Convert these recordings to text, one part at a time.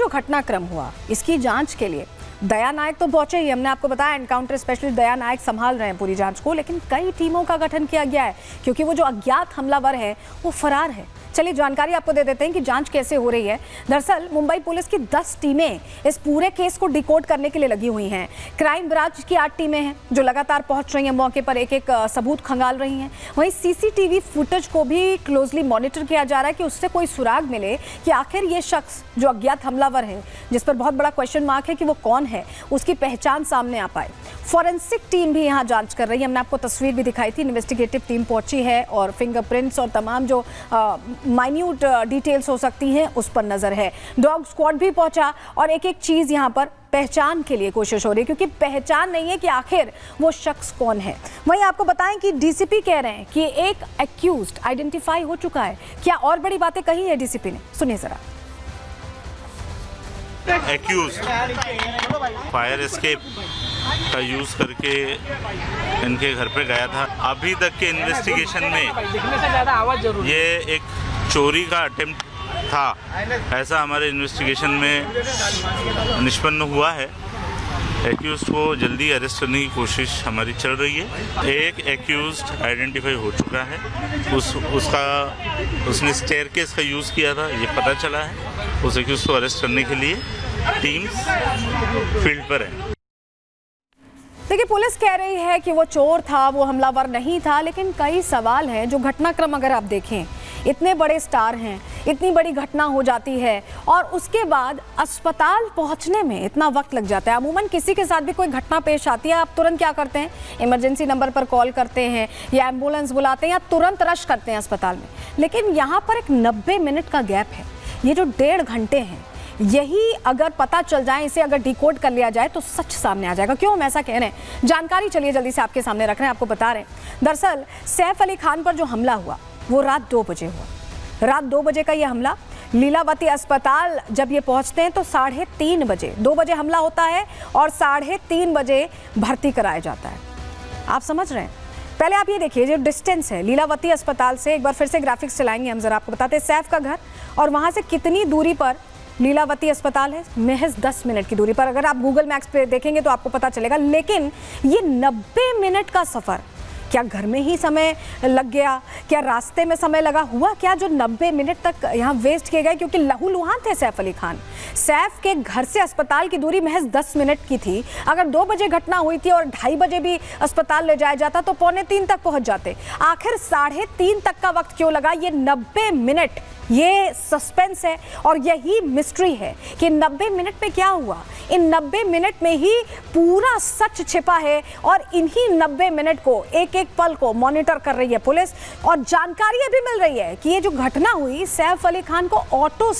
जो घटनाक्रम हुआ इसकी जांच के लिए दया नायक तो पहुंचे ही, हमने आपको बताया एनकाउंटर स्पेशलिस्ट दया नायक संभाल रहे हैं पूरी जांच को, लेकिन कई टीमों का गठन किया गया है क्योंकि वो जो अज्ञात हमलावर है वो फरार है। चलिए जानकारी आपको दे देते हैं कि जांच कैसे हो रही है। दरअसल मुंबई पुलिस की 10 टीमें इस पूरे केस को डिकोड करने के लिए लगी हुई हैं। क्राइम ब्रांच की 8 टीमें हैं जो लगातार पहुंच रही हैं मौके पर, एक एक सबूत खंगाल रही हैं। वहीं सीसीटीवी फुटेज को भी क्लोजली मॉनिटर किया जा रहा है कि उससे कोई सुराग मिले कि आखिर ये शख्स जो अज्ञात हमलावर है, जिस पर बहुत बड़ा क्वेश्चन मार्क है कि वो कौन है, उसकी पहचान सामने आ पाए। फॉरेंसिक टीम भी यहाँ जांच कर रही है, हमने आपको तस्वीर भी दिखाई थी। इन्वेस्टिगेटिव टीम पहुंची है और फिंगरप्रिंट्स और तमाम जो माइन्यूट डिटेल्स हो सकती हैं उस पर नजर है। डॉग स्क्वाड भी पहुंचा और एक एक चीज यहाँ पर पहचान के लिए कोशिश हो रही है क्योंकि पहचान नहीं है कि आखिर वो शख्स कौन है। वहीं आपको बताएं कि डीसीपी कह रहे हैं कि एक एक्यूज्ड आइडेंटिफाई हो चुका है। क्या और बड़ी बातें कही है डीसीपी ने, सुनिए जरा। एक्यूज्ड फायर एस्केप का यूज करके इनके घर पे गया था। अभी तक के इन्वेस्टिगेशन में ये एक चोरी का अटेम्प्ट था, ऐसा हमारे इन्वेस्टिगेशन में निष्पन्न हुआ है। एक्यूज्ड को जल्दी अरेस्ट करने की कोशिश हमारी चल रही है। एक एक्यूज्ड आइडेंटिफाई हो चुका है, उसने स्टेयरकेस का यूज़ किया था, ये पता चला है। उस एक्यूज्ड को अरेस्ट करने के लिए टीम्स फील्ड पर है। देखिए, पुलिस कह रही है कि वो चोर था, वो हमलावर नहीं था, लेकिन कई सवाल हैं। जो घटनाक्रम अगर आप देखें, इतने बड़े स्टार हैं, इतनी बड़ी घटना हो जाती है और उसके बाद अस्पताल पहुंचने में इतना वक्त लग जाता है। अमूमन किसी के साथ भी कोई घटना पेश आती है, आप तुरंत क्या करते हैं, इमरजेंसी नंबर पर कॉल करते हैं या एम्बुलेंस बुलाते हैं या तुरंत रश करते हैं अस्पताल में। लेकिन यहाँ पर एक 90 मिनट का गैप है। ये जो 1.5 घंटे हैं, यही अगर पता चल जाए, इसे अगर डिकोड कर लिया जाए तो सच सामने आ जाएगा। क्यों हम ऐसा कह रहे हैं, जानकारी चलिए जल्दी से आपके सामने रख रहे हैं, आपको बता रहे हैं। दरअसल सैफ अली खान पर जो हमला हुआ वो रात 2 बजे हुआ। रात 2 बजे का ये हमला, लीलावती अस्पताल जब ये पहुंचते हैं तो 3:30 बजे, 2 बजे हमला होता है और 3:30 बजे भर्ती कराया जाता है। आप समझ रहे हैं। पहले आप ये देखिए जो डिस्टेंस है लीलावती अस्पताल से, एक बार फिर से ग्राफिक्स चलाएंगे हम, जरा आपको बताते हैं सैफ का घर और वहां से कितनी दूरी पर लीलावती अस्पताल है। महज 10 मिनट की दूरी पर, अगर आप गूगल मैप्स पे देखेंगे तो आपको पता चलेगा। लेकिन ये 90 मिनट का सफर, क्या घर में ही समय लग गया, क्या रास्ते में समय लगा, हुआ क्या जो 90 मिनट तक यहाँ वेस्ट किए गए? क्योंकि लहूलुहान थे सैफ अली खान। सैफ के घर से अस्पताल की दूरी महज 10 मिनट की थी। अगर 2 बजे घटना हुई थी और 2:30 बजे भी अस्पताल ले जाया जाता तो 2:45 तक पहुंच जाते। आखिर 3:30 तक का वक्त क्यों लगा? ये 90 मिनट, ये सस्पेंस है और यही मिस्ट्री है कि 90 मिनट में क्या हुआ। इन 90 मिनट में ही पूरा सच छिपा है और इन्हीं 90 मिनट को, एक एक पल को मॉनिटर कर रही है पुलिस। और जानकारी अभी मिल रही है कि ये जो घटना हुई, सैफ अली खान को ऑटो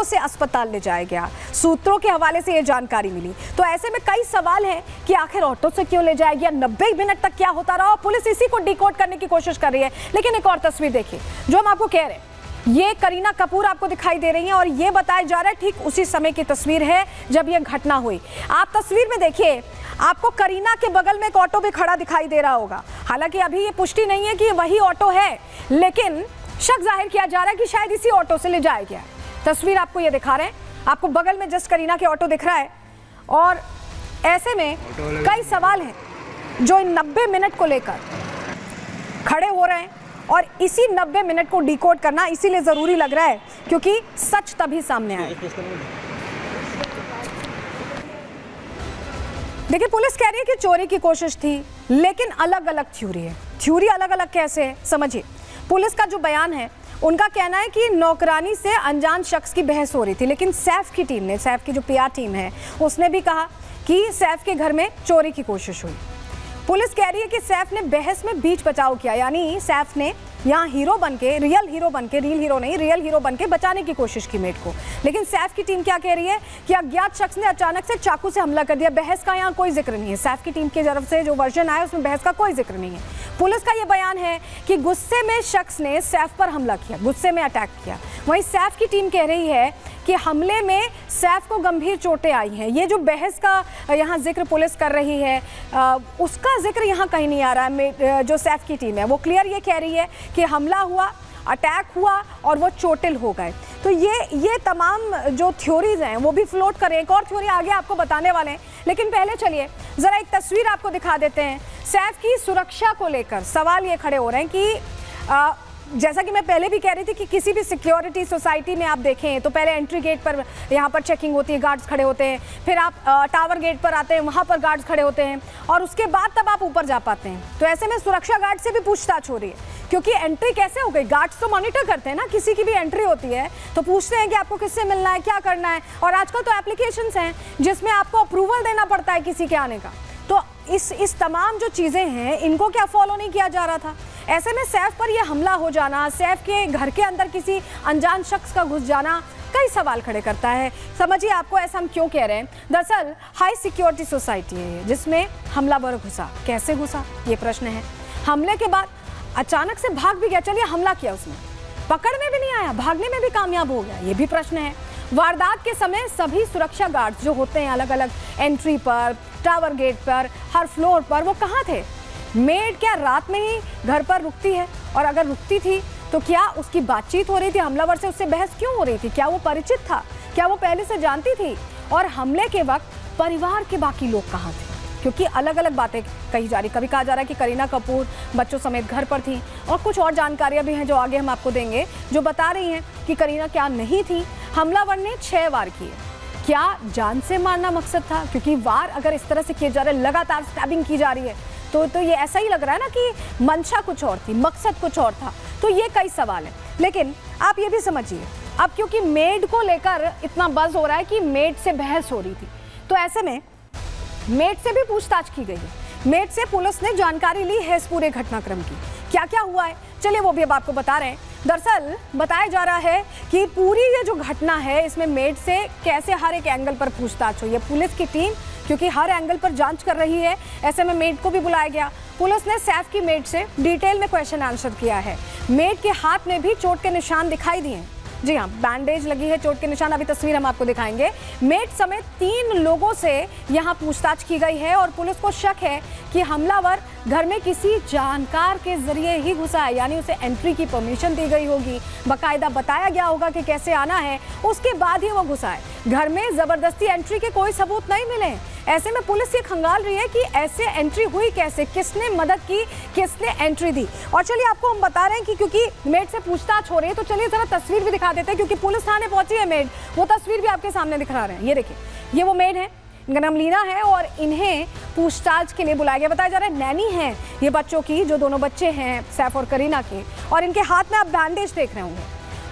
से अस्पताल ले जाया गया। सूत्रों के हवाले से ये जानकारी मिली। तो ऐसे में कई सवाल हैं कि आखिर ऑटो से क्यों ले जाया गया, 90 मिनट तक क्या होता रहा। पुलिस इसी को डिकोड करने की कोशिश कर रही है। लेकिन एक और तस्वीर देखिए जो हम आपको कह रहे हैं, ये करीना कपूर आपको दिखाई दे रही हैं और ये बताया जा रहा है ठीक उसी समय की तस्वीर है जब ये घटना हुई। आप तस्वीर में देखिए, आपको करीना के बगल में एक ऑटो भी खड़ा दिखाई दे रहा होगा। हालांकि अभी ये पुष्टि नहीं है कि वही ऑटो है, लेकिन शक जाहिर किया जा रहा है कि शायद इसी ऑटो से ले जाया गया है। तस्वीर आपको ये दिखा रहे हैं, आपको बगल में जस्ट करीना के ऑटो दिख रहा है। और ऐसे में कई सवाल हैं जो इन 90 मिनट को लेकर खड़े हो रहे हैं और इसी 90 मिनट को डिकोड करना इसीलिए जरूरी लग रहा है क्योंकि सच तभी सामने आए। देखिए, पुलिस कह रही है कि चोरी की कोशिश थी, लेकिन अलग अलग थ्योरी है। थ्योरी अलग अलग कैसे है, समझिए। पुलिस का जो बयान है, उनका कहना है कि नौकरानी से अनजान शख्स की बहस हो रही थी, लेकिन सैफ की टीम ने, सैफ की जो पीआर टीम है, उसने भी कहा कि सैफ के घर में चोरी की कोशिश हुई। पुलिस कह रही है कि सैफ ने बहस में बीच बचाव किया, यानी सैफ ने यहाँ हीरो बनके, रियल हीरो बनके, रियल हीरो नहीं, रियल हीरो बनके बचाने की कोशिश की मेट को। लेकिन सैफ की टीम क्या कह रही है कि अज्ञात शख्स ने अचानक से चाकू से हमला कर दिया। बहस का यहाँ कोई जिक्र नहीं है। सैफ की टीम की तरफ से जो वर्जन आया उसमें बहस का कोई जिक्र नहीं है। पुलिस का ये बयान है कि गुस्से में शख्स ने सैफ पर हमला किया, गुस्से में अटैक किया। वहीं सैफ की टीम कह रही है कि हमले में सैफ को गंभीर चोटें आई हैं। ये जो बहस का यहाँ जिक्र पुलिस कर रही है, उसका जिक्र यहाँ कहीं नहीं आ रहा है। जो सैफ की टीम है वो क्लियर ये कह रही है कि हमला हुआ, अटैक हुआ और वो चोटिल हो गए। तो ये तमाम जो थ्योरीज हैं वो भी फ्लोट करें। एक और थ्योरी आगे आपको बताने वाले हैं, लेकिन पहले चलिए ज़रा एक तस्वीर आपको दिखा देते हैं। सैफ की सुरक्षा को लेकर सवाल ये खड़े हो रहे हैं कि जैसा कि मैं पहले भी कह रही थी कि किसी भी सिक्योरिटी सोसाइटी में आप देखें तो पहले एंट्री गेट पर यहाँ पर चेकिंग होती है, गार्ड्स खड़े होते हैं, फिर आप टावर गेट पर आते हैं, वहाँ पर गार्ड्स खड़े होते हैं और उसके बाद तब आप ऊपर जा पाते हैं। तो ऐसे में सुरक्षा गार्ड से भी पूछताछ हो रही है, क्योंकि एंट्री कैसे हो गई, गार्ड्स तो मॉनिटर करते हैं ना, किसी की भी एंट्री होती है तो पूछते हैं कि आपको किससे मिलना है, क्या करना है। और आजकल तो एप्लीकेशंस हैं जिसमें आपको अप्रूवल देना पड़ता है किसी के आने का। तो इस तमाम जो चीज़ें हैं इनको क्या फॉलो नहीं किया जा रहा था। ऐसे में सैफ पर यह हमला हो जाना, सैफ के घर के अंदर किसी अनजान शख्स का घुस जाना कई सवाल खड़े करता है। समझिए आपको ऐसा हम क्यों कह रहे हैं। दरअसल हाई सिक्योरिटी सोसाइटी है ये, जिसमें हमलावर घुसा। कैसे घुसा ये प्रश्न है। हमले के बाद अचानक से भाग भी गया, चलिए हमला किया उसने, पकड़ में भी नहीं आया, भागने में भी कामयाब हो गया, ये भी प्रश्न है। वारदात के समय सभी सुरक्षा गार्ड्स जो होते हैं अलग अलग एंट्री पर, टावर गेट पर, हर फ्लोर पर, वो कहाँ थे। मेड क्या रात में ही घर पर रुकती है, और अगर रुकती थी तो क्या उसकी बातचीत हो रही थी, हमलावर से उससे बहस क्यों हो रही थी, क्या वो परिचित था, क्या वो पहले से जानती थी। और हमले के वक्त परिवार के बाकी लोग कहाँ थे, क्योंकि अलग अलग बातें कही जा रही। कभी कहा जा रहा है कि करीना कपूर बच्चों समेत घर पर थी, और कुछ और जानकारियां भी हैं जो आगे हम आपको देंगे, जो बता रही हैं कि करीना क्या नहीं थी। हमलावर ने 6 वार किए, क्या जान से मारना मकसद था, क्योंकि वार अगर इस तरह से किए जा रहे, लगातार स्टैबिंग की जा रही है, तो ये ऐसा ही लग रहा है ना कि मंशा कुछ और थी, मकसद कुछ और था। तो ये कई सवाल हैं, लेकिन आप ये भी समझिए अब क्योंकि मेड को लेकर इतना बज़ हो रहा है कि मेड से बहस हो रही थी, तो ऐसे में मेड से भी पूछताछ की गई है। मेड से पुलिस ने जानकारी ली है इस पूरे घटनाक्रम की, क्या क्या हुआ है, चलिए वो भी अब आपको बता रहे हैं। दरअसल बताया जा रहा है कि पूरी ये जो घटना है इसमें मेड से कैसे हर एक एंगल पर पूछताछ हुई है। पुलिस की टीम क्योंकि हर एंगल पर जांच कर रही है, ऐसे में मेड को भी बुलाया गया। पुलिस ने सैफ की मेड से डिटेल में क्वेश्चन आंसर किया है। मेड के हाथ में भी चोट के निशान दिखाई दिए। जी हाँ, बैंडेज लगी है, चोट के निशान, अभी तस्वीर हम आपको दिखाएंगे। मेड समेत 3 लोगों से यहाँ पूछताछ की गई है और पुलिस को शक है कि हमलावर घर में किसी जानकार के जरिए ही घुसा है, यानी उसे एंट्री की परमिशन दी गई होगी, बाकायदा बताया गया होगा कि कैसे आना है, उसके बाद ही वो घुसा है। घर में जबरदस्ती एंट्री के कोई सबूत नहीं मिले। ऐसे में पुलिस ये खंगाल रही है कि ऐसे एंट्री हुई कैसे, किसने मदद की, किसने एंट्री दी। और चलिए आपको हम बता रहे हैं कि क्योंकि मेड से पूछताछ हो रही है तो चलिए जरा तस्वीर भी दिखा देते हैं, क्योंकि पुलिस थाने पहुंची है मेड, वो तस्वीर भी आपके सामने दिखा रहे हैं। ये देखिए, ये वो मेड है, इनका नाम लीना है और इन्हें पूछताछ के लिए बुलाया गया। बताया जा रहा है नैनी है ये बच्चों की, जो दोनों बच्चे हैं सैफ और करीना के, और इनके हाथ में आप बैंडेज देख रहे होंगे,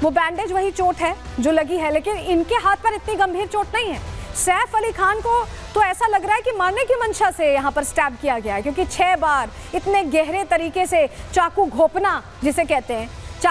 वो बैंडेज वही चोट है जो लगी है, लेकिन इनके हाथ पर इतनी गंभीर चोट नहीं है। सैफ अली खान को तो ऐसा लग रहा है कि मारने की मंशा से यहाँ पर स्टैब किया गया है, क्योंकि 6 बार इतने गहरे तरीके से चाकू घोंपना जिसे कहते हैं,